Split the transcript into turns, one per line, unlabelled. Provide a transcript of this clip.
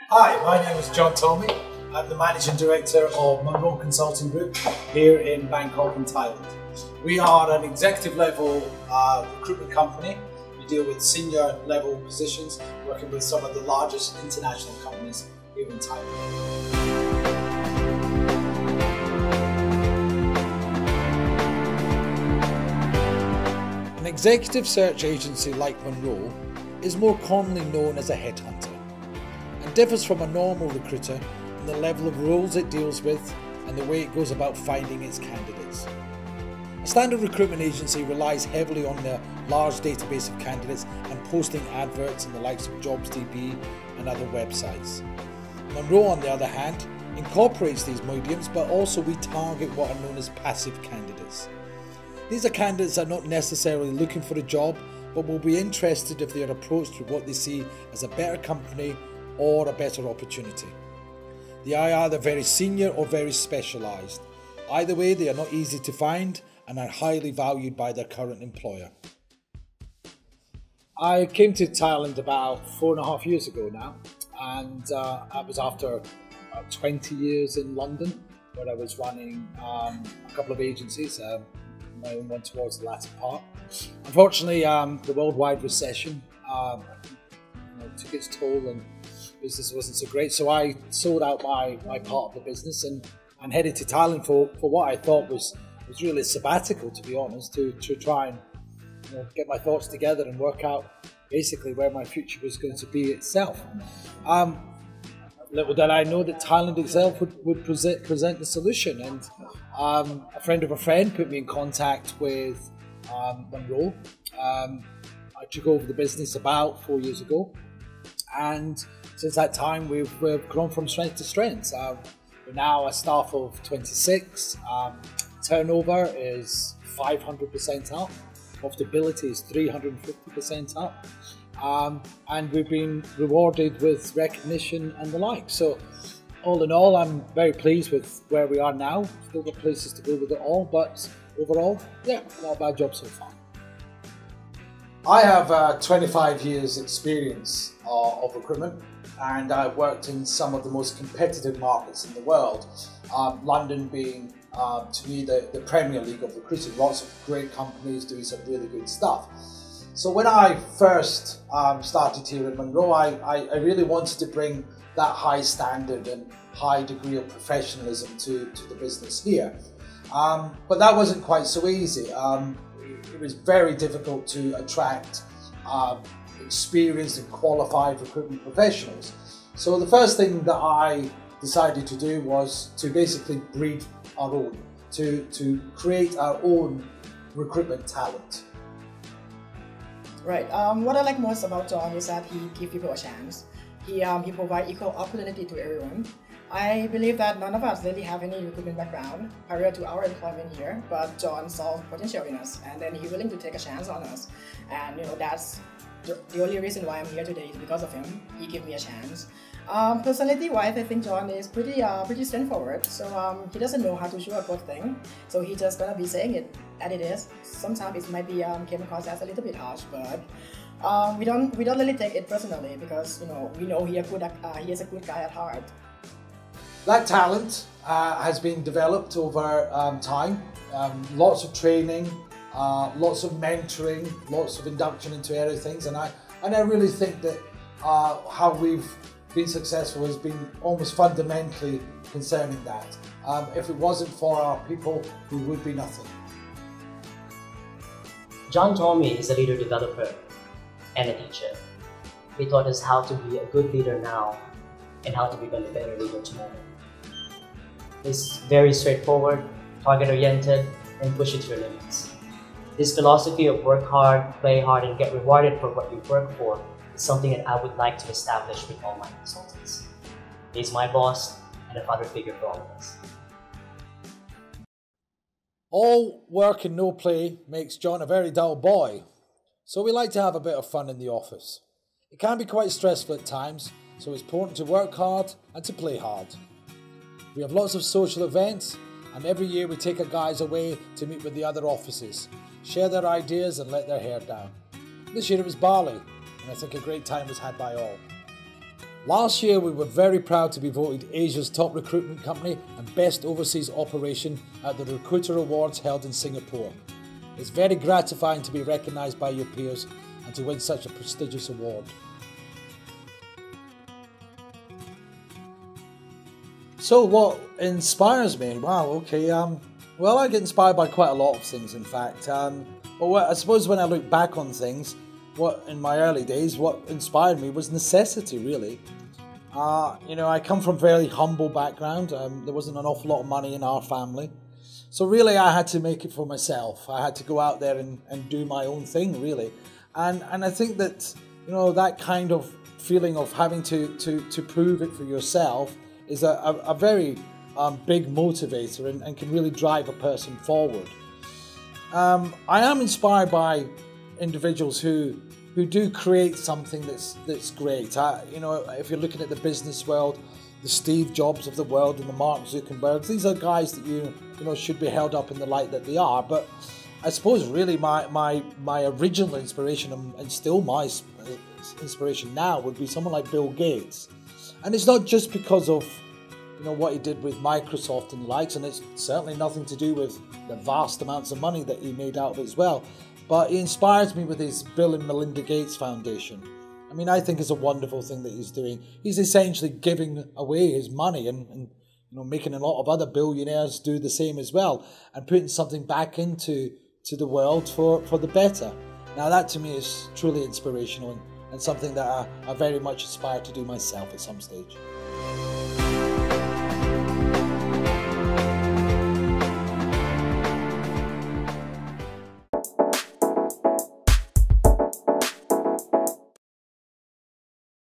Hi, my name is John Tolmie. I'm the Managing Director of Monroe Consulting Group here in Bangkok in Thailand. We are an executive level recruitment company. We deal with senior level positions, working with some of the largest international companies here in Thailand. An executive search agency like Monroe is more commonly known as a headhunter and differs from a normal recruiter in the level of roles it deals with and the way it goes about finding its candidates. A standard recruitment agency relies heavily on their large database of candidates and posting adverts in the likes of JobsDB and other websites. Monroe, on the other hand, incorporates these mediums, but also we target what are known as passive candidates. These are candidates that are not necessarily looking for a job, but will be interested if they are approached with what they see as a better company or a better opportunity. They are either very senior or very specialised. Either way, they are not easy to find and are highly valued by their current employer. I came to Thailand about 4.5 years ago now, and I was after 20 years in London, where I was running a couple of agencies. My own one towards the latter part. Unfortunately, the worldwide recession took its toll and business wasn't so great. So I sold out my part of the business and headed to Thailand for what I thought was really a sabbatical, to be honest, to try and get my thoughts together and work out basically where my future was going to be itself. Little did I know that Thailand itself would present the solution, and a friend of a friend put me in contact with Monroe. I took over the business about 4 years ago, and since that time we've grown from strength to strength. We're now a staff of 26. Turnover is 500% up. Profitability is 350% up. And we've been rewarded with recognition and the like. So all in all, I'm very pleased with where we are now. Still got places to go with it all, but overall, yeah, not a bad job so far. I have 25 years experience of recruitment, and I've worked in some of the most competitive markets in the world. London being, to me, the Premier League of recruiting. Lots of great companies doing some really good stuff. So when I first started here at Monroe, I really wanted to bring that high standard and high degree of professionalism to the business here. But that wasn't quite so easy. It was very difficult to attract experienced and qualified recruitment professionals. So the first thing that I decided to do was to basically breed our own, to create our own recruitment talent.
Right. What I like most about John is that he gives people a chance. He provides equal opportunity to everyone. I believe that none of us really have any recruitment background prior to our employment here, but John saw potential in us, and then he's willing to take a chance on us. And that's the only reason why I'm here today is because of him. He gave me a chance. Personality-wise, I think John is pretty straightforward. So he doesn't know how to sugarcoat things. So he's just gonna be saying it as it is. Sometimes it might be came across as a little bit harsh, but we don't really take it personally because we know he is a good guy at heart.
That talent has been developed over time. Lots of training, lots of mentoring, lots of induction into area things, and I really think that how we've been successful has been almost fundamentally concerning that. If it wasn't for our people, we would be nothing.
John Tolmie is a leader developer and a teacher. He taught us how to be a good leader now and how to become a better leader tomorrow. He's very straightforward, target-oriented, and push it to your limits. His philosophy of work hard, play hard, and get rewarded for what you work for is something that I would like to establish with all my consultants. He's my boss and a father figure for all of us.
All work and no play makes John a very dull boy, so we like to have a bit of fun in the office. It can be quite stressful at times, so it's important to work hard and to play hard. We have lots of social events, and every year we take our guys away to meet with the other offices, share their ideas and let their hair down. This year it was Bali, and I think a great time was had by all. Last year, we were very proud to be voted Asia's top recruitment company and best overseas operation at the Recruiter Awards held in Singapore. It's very gratifying to be recognised by your peers and to win such a prestigious award. So what inspires me? Wow, okay. Well, I get inspired by quite a lot of things, in fact. But I suppose when I look back on things, in my early days, what inspired me was necessity, really. I come from a very humble background. There wasn't an awful lot of money in our family. So really, I had to make it for myself. I had to go out there and do my own thing, really. And I think that, that kind of feeling of having to prove it for yourself is a very big motivator and can really drive a person forward. I am inspired by individuals who do create something that's great. If you're looking at the business world, the Steve Jobs of the world and the Mark Zuckerbergs, these are guys that you should be held up in the light that they are. But I suppose really my original inspiration and still my inspiration now would be someone like Bill Gates. And it's not just because of what he did with Microsoft and the likes, and it's certainly nothing to do with the vast amounts of money that he made out of it as well. But he inspires me with his Bill and Melinda Gates Foundation. I mean, I think it's a wonderful thing that he's doing. He's essentially giving away his money and making a lot of other billionaires do the same as well, and putting something back into the world for the better. Now that to me is truly inspirational and something that I very much aspire to do myself at some stage.